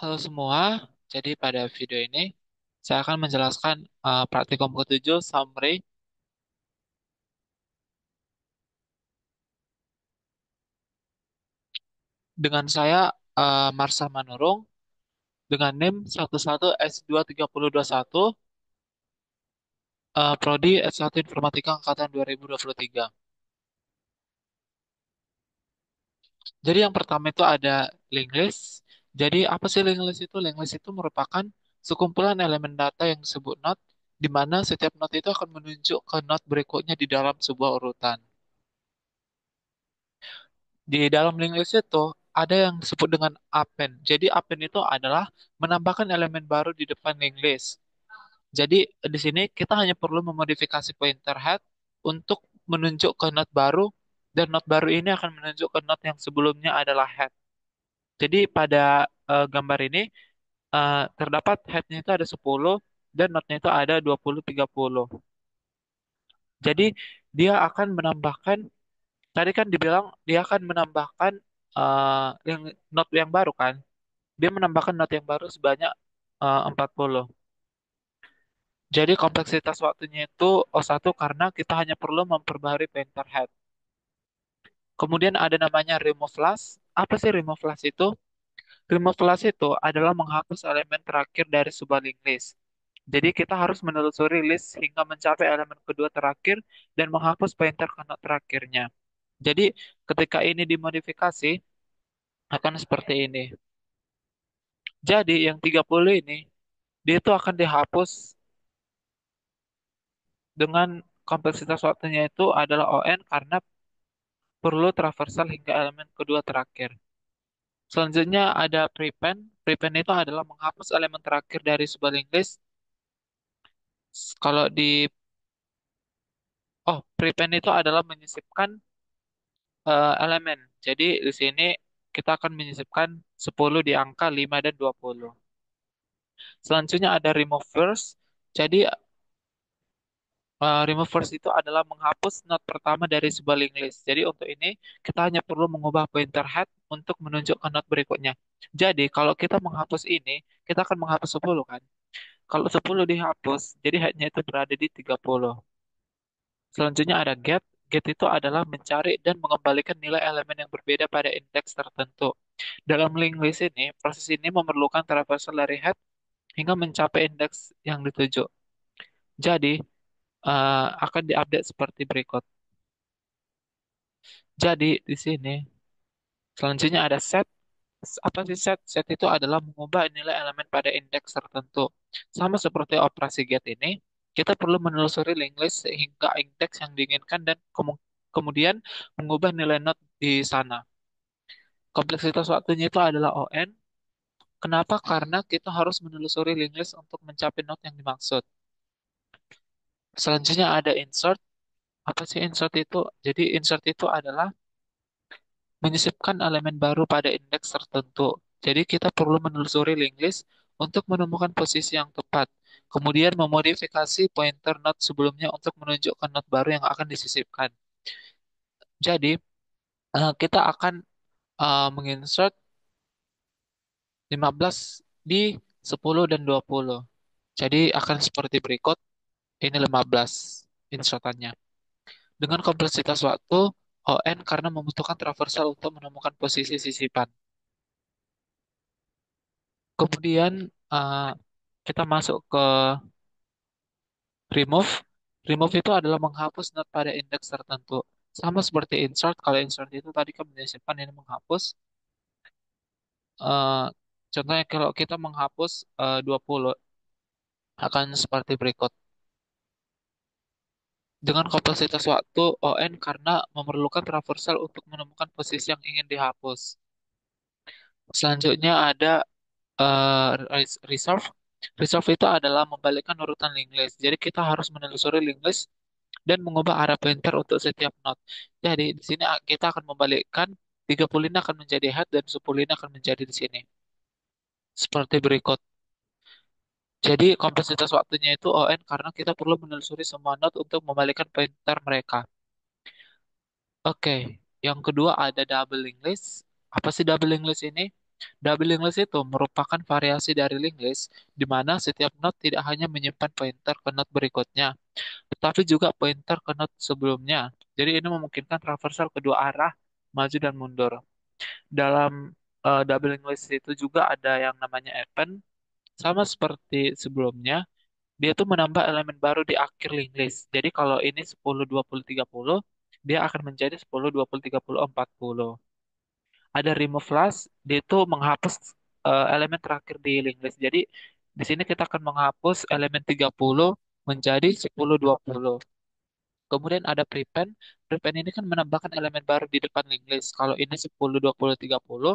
Halo semua, jadi pada video ini saya akan menjelaskan praktikum ketujuh summary dengan saya Marsha Manurung dengan NIM 11S23021 Prodi S1 Informatika Angkatan 2023. Jadi yang pertama itu ada link list. Jadi apa sih link list itu? Link list itu merupakan sekumpulan elemen data yang disebut node, di mana setiap node itu akan menunjuk ke node berikutnya di dalam sebuah urutan. Di dalam link list itu ada yang disebut dengan append. Jadi append itu adalah menambahkan elemen baru di depan link list. Jadi di sini kita hanya perlu memodifikasi pointer head untuk menunjuk ke node baru dan node baru ini akan menunjuk ke node yang sebelumnya adalah head. Jadi pada gambar ini terdapat headnya itu ada 10 dan node-nya itu ada 20, 30. Jadi dia akan menambahkan, tadi kan dibilang dia akan menambahkan yang node yang baru kan. Dia menambahkan not yang baru sebanyak 40. Jadi kompleksitas waktunya itu O1 karena kita hanya perlu memperbaharui painter head. Kemudian ada namanya remove last. Apa sih remove last itu? Remove last itu adalah menghapus elemen terakhir dari sebuah link list. Jadi kita harus menelusuri list hingga mencapai elemen kedua terakhir dan menghapus pointer ke node terakhirnya. Jadi ketika ini dimodifikasi akan seperti ini. Jadi yang 30 ini dia itu akan dihapus dengan kompleksitas waktunya itu adalah ON karena perlu traversal hingga elemen kedua terakhir. Selanjutnya ada prepend. Prepend itu adalah menghapus elemen terakhir dari sebuah link list. Kalau di prepend itu adalah menyisipkan elemen. Jadi di sini kita akan menyisipkan 10 di angka 5 dan 20. Selanjutnya ada remove first. Jadi remove first itu adalah menghapus node pertama dari sebuah link list. Jadi untuk ini kita hanya perlu mengubah pointer head untuk menunjuk ke node berikutnya. Jadi kalau kita menghapus ini, kita akan menghapus 10 kan. Kalau 10 dihapus, jadi headnya itu berada di 30. Selanjutnya ada get. Get itu adalah mencari dan mengembalikan nilai elemen yang berbeda pada indeks tertentu. Dalam link list ini, proses ini memerlukan traversal dari head hingga mencapai indeks yang dituju. Jadi, akan diupdate seperti berikut. Jadi di sini selanjutnya ada set. Apa sih set? Set itu adalah mengubah nilai elemen pada indeks tertentu. Sama seperti operasi get ini, kita perlu menelusuri link list sehingga indeks yang diinginkan dan kemudian mengubah nilai node di sana. Kompleksitas waktunya itu adalah ON. Kenapa? Karena kita harus menelusuri link list untuk mencapai node yang dimaksud. Selanjutnya ada insert. Apa sih insert itu? Jadi insert itu adalah menyisipkan elemen baru pada indeks tertentu. Jadi kita perlu menelusuri link list untuk menemukan posisi yang tepat. Kemudian memodifikasi pointer node sebelumnya untuk menunjukkan node baru yang akan disisipkan. Jadi kita akan menginsert 15 di 10 dan 20. Jadi akan seperti berikut. Ini 15 insertannya. Dengan kompleksitas waktu ON karena membutuhkan traversal untuk menemukan posisi sisipan. Kemudian uh, kita masuk ke remove. Remove itu adalah menghapus not pada indeks tertentu. Sama seperti insert. Kalau insert itu tadi kan menyisipkan, ini menghapus. Uh, Contohnya kalau kita menghapus 20 akan seperti berikut. Dengan kompleksitas waktu ON karena memerlukan traversal untuk menemukan posisi yang ingin dihapus. Selanjutnya ada reserve. Reserve itu adalah membalikkan urutan link list. Jadi kita harus menelusuri link list dan mengubah arah pointer untuk setiap node. Jadi di sini kita akan membalikkan 30 ini akan menjadi head dan 10 ini akan menjadi di sini. Seperti berikut. Jadi kompleksitas waktunya itu ON karena kita perlu menelusuri semua node untuk membalikkan pointer mereka. Oke, yang kedua ada double link list. Apa sih double link list ini? Double linked list itu merupakan variasi dari linked list di mana setiap node tidak hanya menyimpan pointer ke node berikutnya, tetapi juga pointer ke node sebelumnya. Jadi ini memungkinkan traversal kedua arah, maju dan mundur. Dalam double linked list itu juga ada yang namanya append, sama seperti sebelumnya, dia tuh menambah elemen baru di akhir linked list. Jadi kalau ini 10, 20, 30, dia akan menjadi 10, 20, 30, 40. Ada remove last, dia itu menghapus elemen terakhir di link list. Jadi di sini kita akan menghapus elemen 30 menjadi 10, 20. Kemudian ada prepend. Prepend ini kan menambahkan elemen baru di depan link list. Kalau ini 10, 20, 30,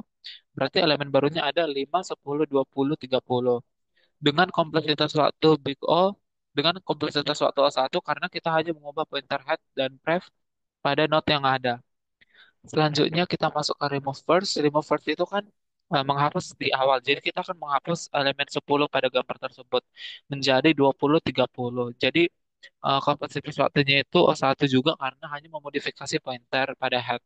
berarti elemen barunya ada 5, 10, 20, 30. Dengan kompleksitas waktu big O, dengan kompleksitas waktu O1 karena kita hanya mengubah pointer head dan pref pada node yang ada. Selanjutnya kita masuk ke remove first. Remove first itu kan menghapus di awal. Jadi kita akan menghapus elemen 10 pada gambar tersebut menjadi 20, 30. Jadi kompleksitas waktunya itu O1 juga karena hanya memodifikasi pointer pada head.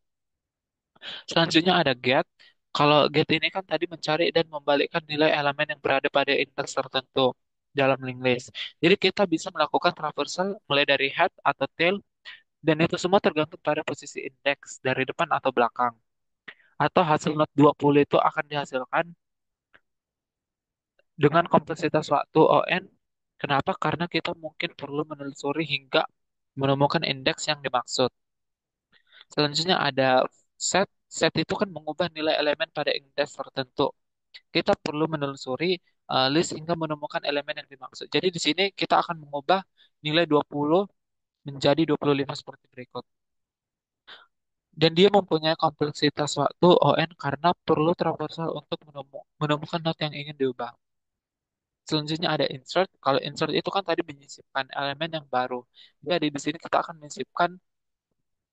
Selanjutnya ada get. Kalau get ini kan tadi mencari dan membalikkan nilai elemen yang berada pada indeks tertentu dalam link list. Jadi kita bisa melakukan traversal mulai dari head atau tail dan itu semua tergantung pada posisi indeks dari depan atau belakang atau hasil not 20 itu akan dihasilkan dengan kompleksitas waktu ON. Kenapa? Karena kita mungkin perlu menelusuri hingga menemukan indeks yang dimaksud. Selanjutnya ada set. Set itu kan mengubah nilai elemen pada indeks tertentu. Kita perlu menelusuri list hingga menemukan elemen yang dimaksud. Jadi di sini kita akan mengubah nilai 20 menjadi 25 seperti berikut. Dan dia mempunyai kompleksitas waktu ON karena perlu traversal untuk menemukan not yang ingin diubah. Selanjutnya ada insert. Kalau insert itu kan tadi menyisipkan elemen yang baru. Jadi di sini kita akan menyisipkan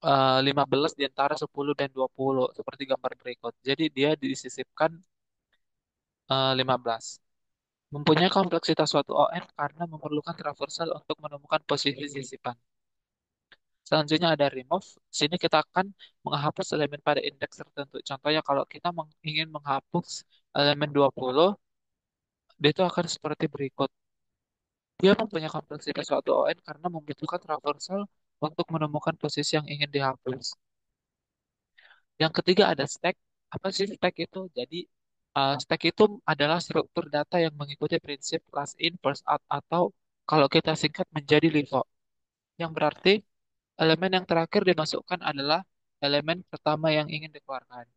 15 di antara 10 dan 20 seperti gambar berikut. Jadi dia disisipkan 15. Mempunyai kompleksitas suatu ON karena memerlukan traversal untuk menemukan posisi sisipan. Selanjutnya ada remove. Sini kita akan menghapus elemen pada indeks tertentu. Contohnya kalau kita ingin menghapus elemen 20, dia itu akan seperti berikut. Dia mempunyai kompleksitas suatu ON karena membutuhkan traversal untuk menemukan posisi yang ingin dihapus. Yang ketiga ada stack. Apa sih stack itu? Jadi stack itu adalah struktur data yang mengikuti prinsip last in, first out atau kalau kita singkat menjadi LIFO. Yang berarti elemen yang terakhir dimasukkan adalah elemen pertama yang ingin dikeluarkan.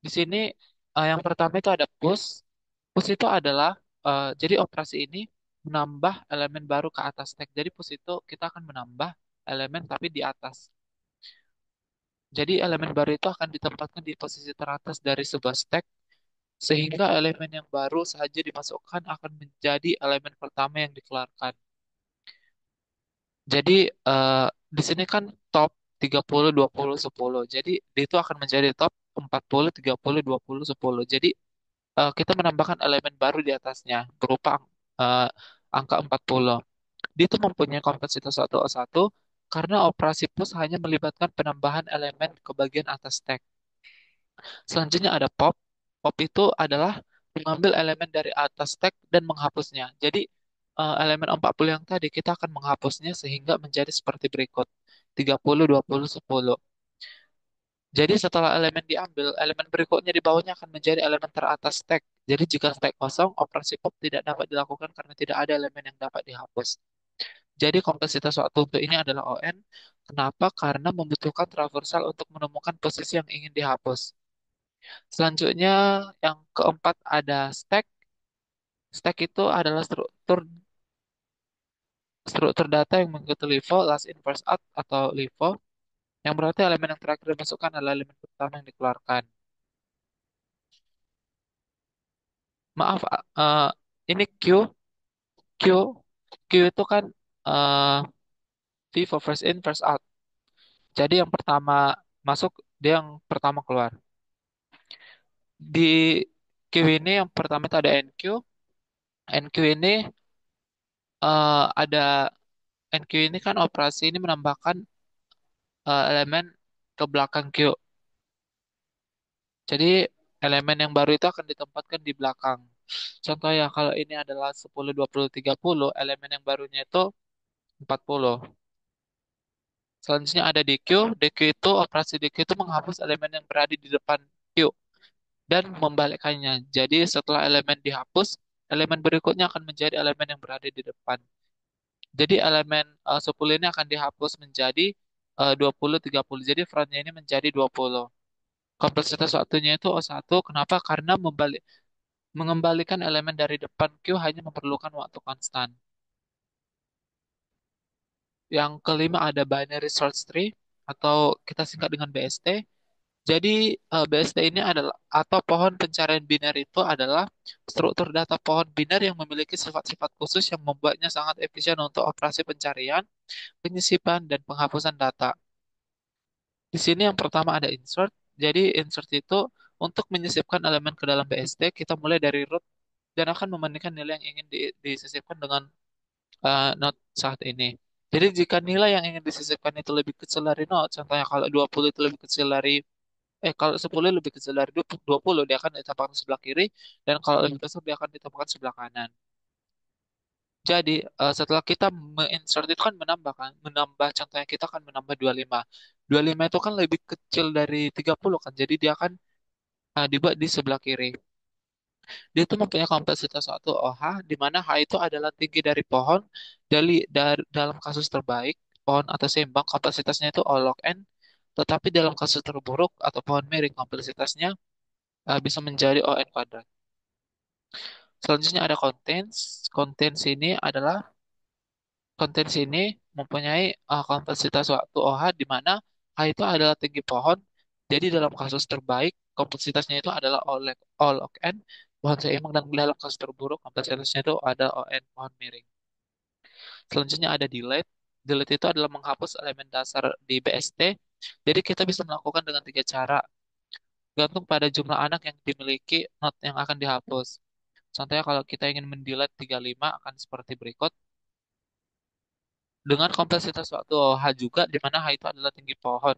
Di sini yang pertama itu ada push. Push itu adalah jadi operasi ini menambah elemen baru ke atas stack. Jadi push itu kita akan menambah elemen tapi di atas. Jadi elemen baru itu akan ditempatkan di posisi teratas dari sebuah stack sehingga elemen yang baru saja dimasukkan akan menjadi elemen pertama yang dikeluarkan. Jadi di sini kan top 30, 20, 10. Jadi itu akan menjadi top 40, 30, 20, 10. Jadi kita menambahkan elemen baru di atasnya berupa eh, angka 40. Dia itu mempunyai kompleksitas 101 karena operasi push hanya melibatkan penambahan elemen ke bagian atas stack. Selanjutnya ada pop. Pop itu adalah mengambil elemen dari atas stack dan menghapusnya. Jadi elemen 40 yang tadi kita akan menghapusnya sehingga menjadi seperti berikut. 30, 20, 10. Jadi setelah elemen diambil, elemen berikutnya di bawahnya akan menjadi elemen teratas stack. Jadi jika stack kosong, operasi pop tidak dapat dilakukan karena tidak ada elemen yang dapat dihapus. Jadi kompleksitas waktu untuk ini adalah ON. Kenapa? Karena membutuhkan traversal untuk menemukan posisi yang ingin dihapus. Selanjutnya yang keempat ada stack. Stack itu adalah struktur data yang mengikuti LIFO, last in first out atau LIFO, yang berarti elemen yang terakhir dimasukkan adalah elemen pertama yang dikeluarkan. Maaf, ini Q, Q itu kan eh, V for first in, first out. Jadi yang pertama masuk, dia yang pertama keluar. Di Q ini yang pertama itu ada NQ. NQ ini ada NQ ini kan operasi ini menambahkan elemen ke belakang Q. Jadi Elemen yang baru itu akan ditempatkan di belakang. Contoh ya, kalau ini adalah 10, 20, 30, elemen yang barunya itu 40. Selanjutnya ada DQ. DQ itu, operasi DQ itu menghapus elemen yang berada di depan Q dan membalikkannya. Jadi setelah elemen dihapus, elemen berikutnya akan menjadi elemen yang berada di depan. Jadi elemen 10 ini akan dihapus menjadi 20, 30. Jadi frontnya ini menjadi 20. Kompleksitas waktunya itu O1. Kenapa? Karena mengembalikan elemen dari depan Q hanya memerlukan waktu konstan. Yang kelima ada binary search tree atau kita singkat dengan BST. Jadi BST ini adalah atau pohon pencarian biner itu adalah struktur data pohon biner yang memiliki sifat-sifat khusus yang membuatnya sangat efisien untuk operasi pencarian, penyisipan, dan penghapusan data. Di sini yang pertama ada insert. Jadi insert itu untuk menyisipkan elemen ke dalam BST, kita mulai dari root dan akan membandingkan nilai yang ingin disisipkan dengan node saat ini. Jadi jika nilai yang ingin disisipkan itu lebih kecil dari node, contohnya kalau 20 itu lebih kecil dari kalau 10 lebih kecil dari 20, dia akan ditambahkan sebelah kiri, dan kalau lebih besar dia akan ditambahkan sebelah kanan. Jadi setelah kita insert itu kan menambah kan, menambah contohnya kita akan menambah 25. 25 itu kan lebih kecil dari 30 kan, jadi dia akan dibuat di sebelah kiri. Dia itu mempunyai kompleksitas suatu OH, di mana H itu adalah tinggi dari pohon. Dari dalam kasus terbaik, pohon atau seimbang, kompleksitasnya itu O log N. Tetapi dalam kasus terburuk atau pohon miring, kompleksitasnya bisa menjadi ON kuadrat. Selanjutnya ada contents. Contents ini mempunyai kompleksitas suatu OH, di mana H itu adalah tinggi pohon. Jadi dalam kasus terbaik, kompleksitasnya itu adalah O log N, pohon seimbang, dan dalam kasus terburuk, kompleksitasnya itu ada ON, pohon miring. Selanjutnya ada delete. Delete itu adalah menghapus elemen dasar di BST. Jadi kita bisa melakukan dengan tiga cara, gantung pada jumlah anak yang dimiliki node yang akan dihapus. Contohnya kalau kita ingin mendelete 35 akan seperti berikut. Dengan kompleksitas waktu H juga, di mana H itu adalah tinggi pohon.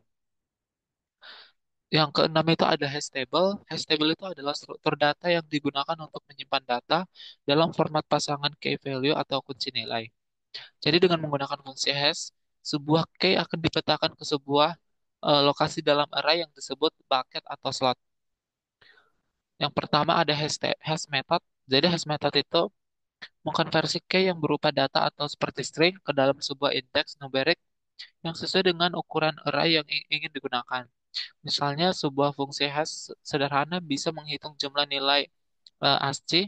Yang keenam itu ada hash table. Hash table itu adalah struktur data yang digunakan untuk menyimpan data dalam format pasangan key value atau kunci nilai. Jadi dengan menggunakan fungsi hash, sebuah key akan dipetakan ke sebuah lokasi dalam array yang disebut bucket atau slot. Yang pertama ada hash method. Jadi hash method itu mengkonversi key yang berupa data atau seperti string ke dalam sebuah indeks numerik yang sesuai dengan ukuran array yang ingin digunakan. Misalnya, sebuah fungsi hash sederhana bisa menghitung jumlah nilai ASCII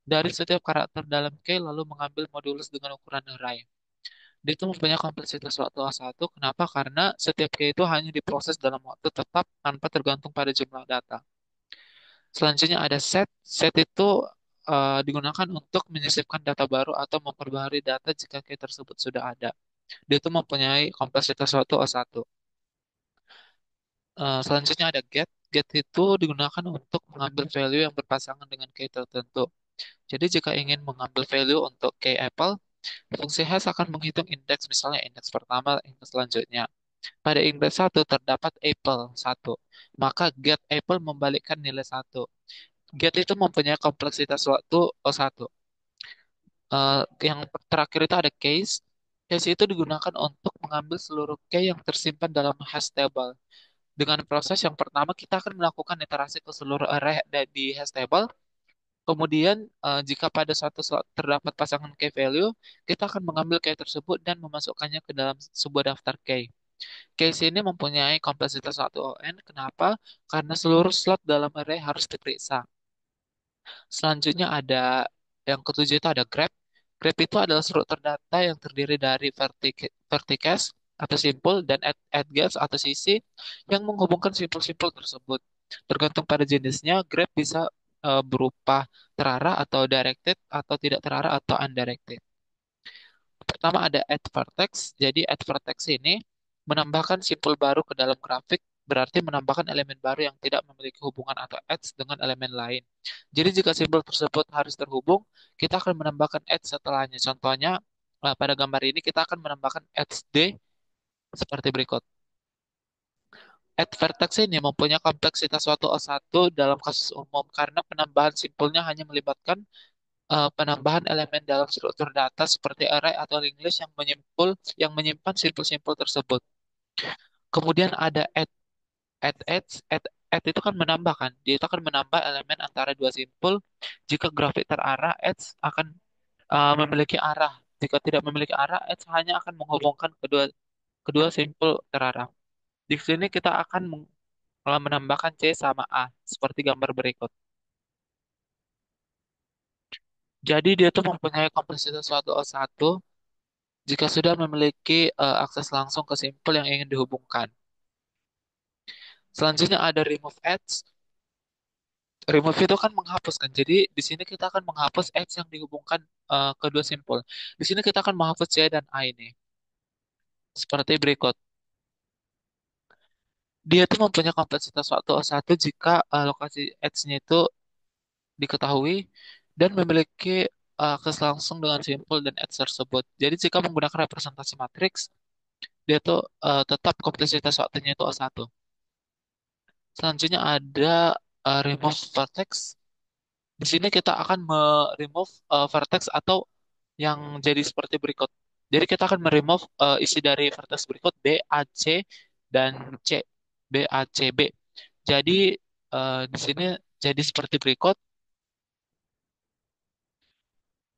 dari setiap karakter dalam key lalu mengambil modulus dengan ukuran array. Dia itu mempunyai kompleksitas waktu A1. Kenapa? Karena setiap key itu hanya diproses dalam waktu tetap tanpa tergantung pada jumlah data. Selanjutnya ada set. Set itu digunakan untuk menyisipkan data baru atau memperbaharui data jika key tersebut sudah ada. Dia itu mempunyai kompleksitas waktu A1. Selanjutnya ada get. Get itu digunakan untuk mengambil value yang berpasangan dengan key tertentu. Jadi jika ingin mengambil value untuk key apple, fungsi hash akan menghitung indeks, misalnya indeks pertama, indeks selanjutnya. Pada indeks satu terdapat apple satu, maka get apple membalikkan nilai satu. Get itu mempunyai kompleksitas waktu O1. Yang terakhir itu ada case. Case itu digunakan untuk mengambil seluruh key yang tersimpan dalam hash table. Dengan proses yang pertama, kita akan melakukan iterasi ke seluruh array di hash table. Kemudian, jika pada suatu slot terdapat pasangan key value, kita akan mengambil key tersebut dan memasukkannya ke dalam sebuah daftar key. Case ini mempunyai kompleksitas 1 ON. Kenapa? Karena seluruh slot dalam array harus diperiksa. Selanjutnya ada yang ketujuh itu ada grep. Grep itu adalah struktur data yang terdiri dari vertices atau simpul dan edges atau sisi yang menghubungkan simpul-simpul tersebut. Tergantung pada jenisnya, grep bisa berupa terarah atau directed atau tidak terarah atau undirected. Pertama ada add vertex. Jadi add vertex ini menambahkan simpul baru ke dalam grafik, berarti menambahkan elemen baru yang tidak memiliki hubungan atau edge dengan elemen lain. Jadi jika simpul tersebut harus terhubung, kita akan menambahkan edge setelahnya. Contohnya pada gambar ini kita akan menambahkan edge D seperti berikut. Add vertex ini mempunyai kompleksitas suatu O1 dalam kasus umum karena penambahan simpulnya hanya melibatkan penambahan elemen dalam struktur data seperti array atau linked list yang menyimpan simpul-simpul tersebut. Kemudian ada add itu kan menambah kan, dia itu akan menambah elemen antara dua simpul. Jika grafik terarah, add akan memiliki arah. Jika tidak memiliki arah, add hanya akan menghubungkan kedua kedua simpul terarah. Di sini kita akan menambahkan C sama A seperti gambar berikut. Jadi dia tuh mempunyai kompleksitas suatu O1 jika sudah memiliki akses langsung ke simpul yang ingin dihubungkan. Selanjutnya ada remove edge. Remove itu kan menghapuskan. Jadi di sini kita akan menghapus edge yang dihubungkan kedua simpul. Di sini kita akan menghapus C dan A ini. Seperti berikut. Dia itu mempunyai kompleksitas suatu O1 jika lokasi edge-nya itu diketahui dan memiliki akses langsung dengan simpul dan edge tersebut. Jadi jika menggunakan representasi matriks, dia tuh tetap kompleksitas waktunya itu O1. Selanjutnya ada remove vertex. Di sini kita akan remove vertex atau yang jadi seperti berikut. Jadi kita akan meremove isi dari vertex berikut B, A, C, dan C. B, A, C, B. Jadi di sini jadi seperti berikut.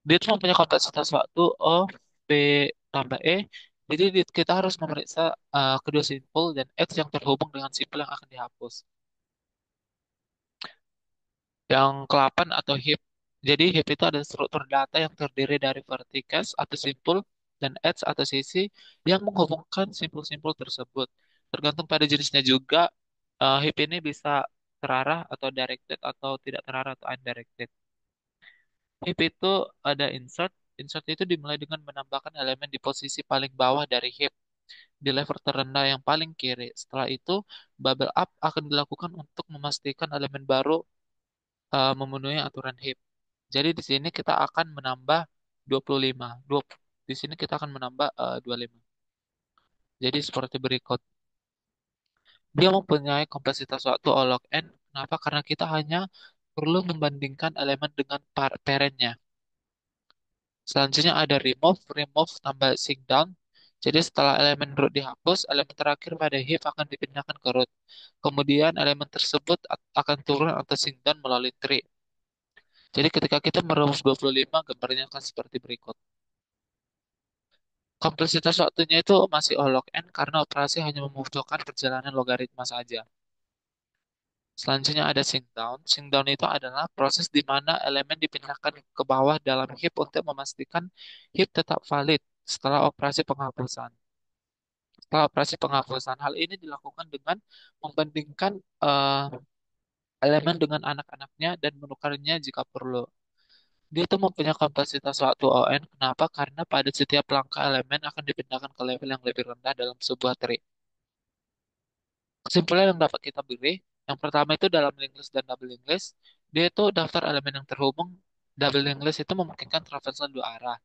Dia cuma punya kompleksitas waktu O, B, tambah E. Jadi kita harus memeriksa kedua simpul dan X yang terhubung dengan simpul yang akan dihapus. Yang ke-8 atau heap. Jadi heap itu ada struktur data yang terdiri dari vertices atau simpul dan edge atau sisi yang menghubungkan simpul-simpul tersebut. Tergantung pada jenisnya juga, heap ini bisa terarah atau directed atau tidak terarah atau undirected. Heap itu ada insert. Insert itu dimulai dengan menambahkan elemen di posisi paling bawah dari heap di level terendah yang paling kiri. Setelah itu, bubble up akan dilakukan untuk memastikan elemen baru memenuhi aturan heap. Jadi di sini kita akan menambah 25. Di sini kita akan menambah 25. Jadi seperti berikut. Dia mempunyai kompleksitas waktu O log n. Kenapa? Karena kita hanya perlu membandingkan elemen dengan parentnya. Selanjutnya ada remove, remove tambah sync down. Jadi setelah elemen root dihapus, elemen terakhir pada heap akan dipindahkan ke root. Kemudian elemen tersebut akan turun atau sync down melalui tree. Jadi ketika kita merumus 25, gambarnya akan seperti berikut. Kompleksitas waktunya itu masih O log n karena operasi hanya membutuhkan perjalanan logaritma saja. Selanjutnya ada sync down. Sync down itu adalah proses di mana elemen dipindahkan ke bawah dalam heap untuk memastikan heap tetap valid setelah operasi penghapusan. Setelah operasi penghapusan, hal ini dilakukan dengan membandingkan elemen dengan anak-anaknya dan menukarnya jika perlu. Dia itu mempunyai kapasitas waktu ON. Kenapa? Karena pada setiap langkah elemen akan dipindahkan ke level yang lebih rendah dalam sebuah tree. Kesimpulan yang dapat kita beri, yang pertama itu dalam linked list dan double linked list, dia itu daftar elemen yang terhubung. Double linked list itu memungkinkan traversal dua arah.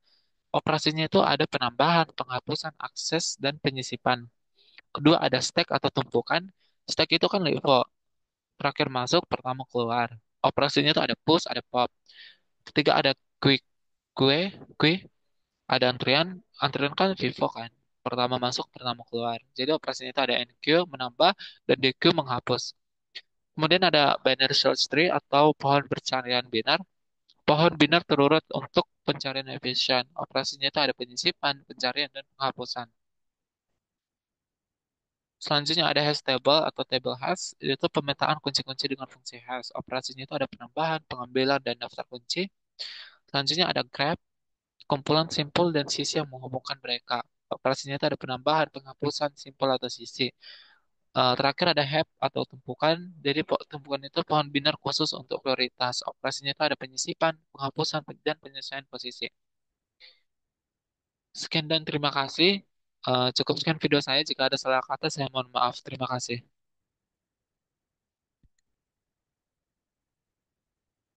Operasinya itu ada penambahan, penghapusan, akses, dan penyisipan. Kedua ada stack atau tumpukan. Stack itu kan level. Terakhir masuk, pertama keluar. Operasinya itu ada push, ada pop. Ketiga ada quick, gue, quick, ada antrian. Antrian kan Vivo kan. Pertama masuk, pertama keluar. Jadi operasinya itu ada NQ, menambah, dan DQ menghapus. Kemudian ada binary search tree atau pohon pencarian binar. Pohon binar terurut untuk pencarian efisien. Operasinya itu ada penyisipan, pencarian, dan penghapusan. Selanjutnya ada hash table atau table hash, itu pemetaan kunci-kunci dengan fungsi hash. Operasinya itu ada penambahan, pengambilan, dan daftar kunci. Selanjutnya ada grab, kumpulan simpul dan sisi yang menghubungkan mereka. Operasinya itu ada penambahan, penghapusan, simpul atau sisi. Terakhir ada heap atau tumpukan. Jadi tumpukan itu pohon binar khusus untuk prioritas. Operasinya itu ada penyisipan, penghapusan, dan penyesuaian posisi. Sekian dan terima kasih. Cukup sekian video saya. Jika ada salah kata, saya mohon maaf. Terima kasih.